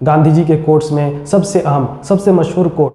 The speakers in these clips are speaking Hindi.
गांधी जी के कोट्स में सबसे अहम, सबसे मशहूर कोट।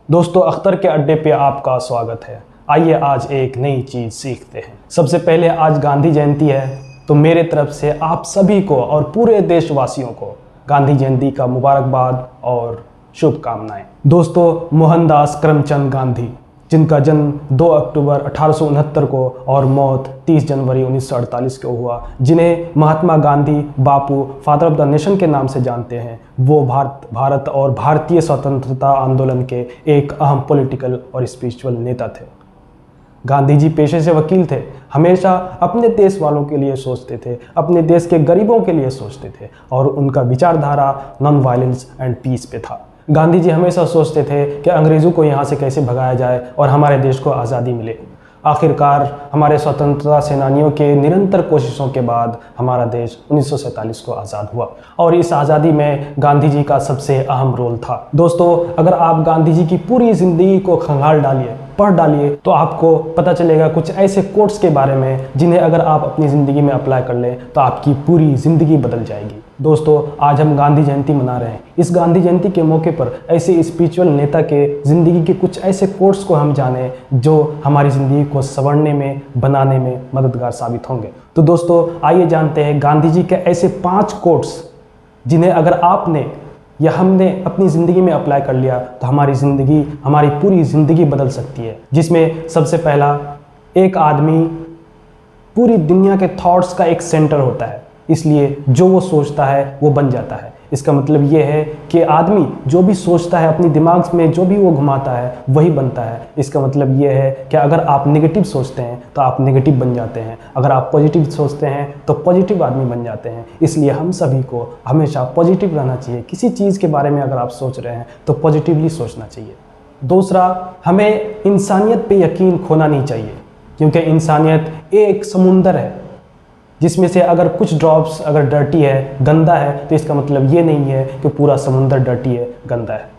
दोस्तों, अख्तर के अड्डे पे आपका स्वागत है। आइए आज एक नई चीज़ सीखते हैं। सबसे पहले आज गांधी जयंती है, तो मेरे तरफ से आप सभी को और पूरे देशवासियों को गांधी जयंती का मुबारकबाद और शुभकामनाएं। दोस्तों, मोहनदास करमचंद गांधी, जिनका जन्म 2 अक्टूबर 1869 को और मौत 30 जनवरी 1948 को हुआ, जिन्हें महात्मा गांधी बापू फादर ऑफ द नेशन के नाम से जानते हैं, वो भारत और भारतीय स्वतंत्रता आंदोलन के एक अहम पॉलिटिकल और स्पिरिचुअल नेता थे। गांधी जी पेशे से वकील थे, हमेशा अपने देश वालों के लिए सोचते थे, अपने देश के गरीबों के लिए सोचते थे और उनका विचारधारा नॉन वायलेंस एंड पीस पे था। गांधी जी हमेशा सोचते थे कि अंग्रेज़ों को यहाँ से कैसे भगाया जाए और हमारे देश को आज़ादी मिले। आखिरकार हमारे स्वतंत्रता सेनानियों के निरंतर कोशिशों के बाद हमारा देश 1947 को आज़ाद हुआ और इस आज़ादी में गांधी जी का सबसे अहम रोल था। दोस्तों, अगर आप गांधी जी की पूरी ज़िंदगी को खंगाल डालिए, पढ़ डालिए, तो आपको पता चलेगा कुछ ऐसे कोट्स के बारे में जिन्हें अगर आप अपनी ज़िंदगी में अप्लाई कर लें तो आपकी पूरी ज़िंदगी बदल जाएगी। दोस्तों, आज हम गांधी जयंती मना रहे हैं। इस गांधी जयंती के मौके पर ऐसे स्पिरिचुअल नेता के ज़िंदगी के कुछ ऐसे कोट्स को हम जानें जो हमारी ज़िंदगी को संवरने में, बनाने में मददगार साबित होंगे। तो दोस्तों, आइए जानते हैं गांधी जी के ऐसे 5 कोट्स जिन्हें अगर आपने या हमने अपनी ज़िंदगी में अप्लाई कर लिया तो हमारी ज़िंदगी, हमारी पूरी ज़िंदगी बदल सकती है। जिसमें सबसे पहला, एक आदमी पूरी दुनिया के थॉट्स का एक सेंटर होता है, इसलिए जो वो सोचता है वो बन जाता है। इसका मतलब ये है कि आदमी जो भी सोचता है, अपनी दिमाग में जो भी वो घुमाता है वही बनता है। इसका मतलब ये है कि अगर आप नेगेटिव सोचते हैं तो आप नेगेटिव बन जाते हैं, अगर आप पॉजिटिव सोचते हैं तो पॉजिटिव आदमी बन जाते हैं। इसलिए हम सभी को हमेशा पॉजिटिव रहना चाहिए। किसी चीज़ के बारे में अगर आप सोच रहे हैं तो पॉजिटिवली सोचना चाहिए। दूसरा, हमें इंसानियत पे यकीन खोना नहीं चाहिए, क्योंकि इंसानियत एक समुंदर है जिसमें से अगर कुछ ड्रॉप्स अगर डर्टी है, गंदा है, तो इसका मतलब ये नहीं है कि पूरा समुंदर डर्टी है, गंदा है।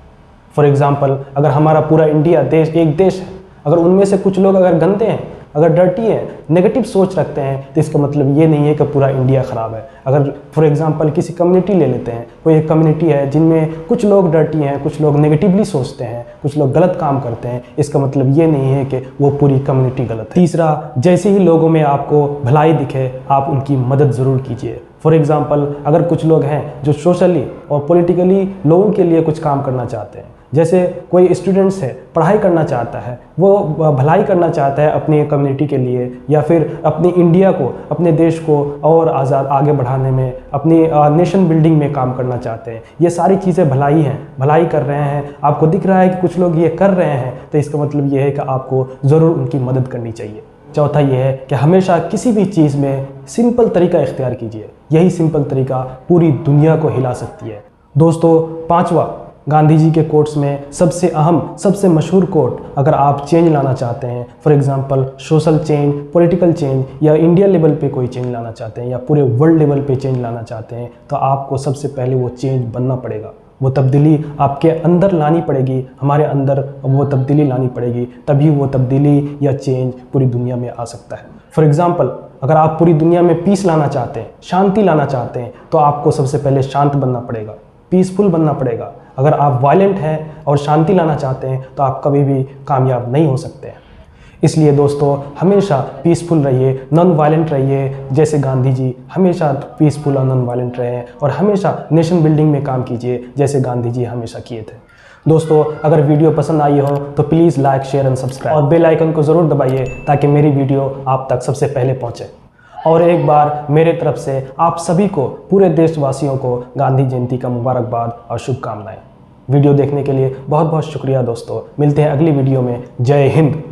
फॉर एग्ज़ाम्पल, अगर हमारा पूरा इंडिया देश एक देश है, अगर उनमें से कुछ लोग अगर गंदे हैं, अगर डर्टी हैं, नेगेटिव सोच रखते हैं, तो इसका मतलब ये नहीं है कि पूरा इंडिया ख़राब है। अगर फॉर एग्ज़ाम्पल किसी कम्युनिटी ले लेते हैं, कोई एक कम्युनिटी है जिनमें कुछ लोग डर्टी हैं, कुछ लोग नेगेटिवली सोचते हैं, कुछ लोग गलत काम करते हैं, इसका मतलब ये नहीं है कि वो पूरी कम्युनिटी गलत है। तीसरा, जैसे ही लोगों में आपको भलाई दिखे आप उनकी मदद ज़रूर कीजिए। फॉर एग्ज़ाम्पल, अगर कुछ लोग हैं जो सोशली और पॉलिटिकली लोगों के लिए कुछ काम करना चाहते हैं, जैसे कोई स्टूडेंट्स है, पढ़ाई करना चाहता है, वो भलाई करना चाहता है अपनी कम्युनिटी के लिए या फिर अपनी इंडिया को, अपने देश को और आगे बढ़ाने में, अपनी नेशन बिल्डिंग में काम करना चाहते हैं, ये सारी चीज़ें भलाई हैं, भलाई कर रहे हैं, आपको दिख रहा है कि कुछ लोग ये कर रहे हैं, तो इसका मतलब ये है कि आपको ज़रूर उनकी मदद करनी चाहिए। चौथा ये है कि हमेशा किसी भी चीज़ में सिंपल तरीका इख्तियार कीजिए, यही सिंपल तरीका पूरी दुनिया को हिला सकती है। दोस्तों, पाँचवा, गांधी जी के कोट्स में सबसे अहम, सबसे मशहूर कोट, अगर आप चेंज लाना चाहते हैं, for example social change, political change या इंडिया लेवल पे कोई चेंज लाना चाहते हैं या पूरे वर्ल्ड लेवल पे चेंज लाना चाहते हैं, तो आपको सबसे पहले वो चेंज बनना पड़ेगा। वो तब्दीली आपके अंदर लानी पड़ेगी, हमारे अंदर वो तब्दीली लानी पड़ेगी, तभी वो तब्दीली या चेंज पूरी दुनिया में आ सकता है। फॉर एग्ज़ाम्पल, अगर आप पूरी दुनिया में पीस लाना चाहते हैं, शांति लाना चाहते हैं, तो आपको सबसे पहले शांत बनना पड़ेगा, पीसफुल बनना पड़ेगा। अगर आप वायलेंट हैं और शांति लाना चाहते हैं तो आप कभी भी कामयाब नहीं हो सकते हैं। इसलिए दोस्तों, हमेशा पीसफुल रहिए, नॉन वायलेंट रहिए, जैसे गांधी जी हमेशा पीसफुल और नॉन वायलेंट रहे और हमेशा नेशन बिल्डिंग में काम कीजिए जैसे गांधी जी हमेशा किए थे। दोस्तों, अगर वीडियो पसंद आई हो तो please like, share and subscribe और बेल आइकन को ज़रूर दबाइए ताकि मेरी वीडियो आप तक सबसे पहले पहुँचे। और एक बार मेरे तरफ से आप सभी को, पूरे देशवासियों को गांधी जयंती का मुबारकबाद और शुभकामनाएं। वीडियो देखने के लिए बहुत बहुत शुक्रिया दोस्तों। मिलते हैं अगली वीडियो में। जय हिंद।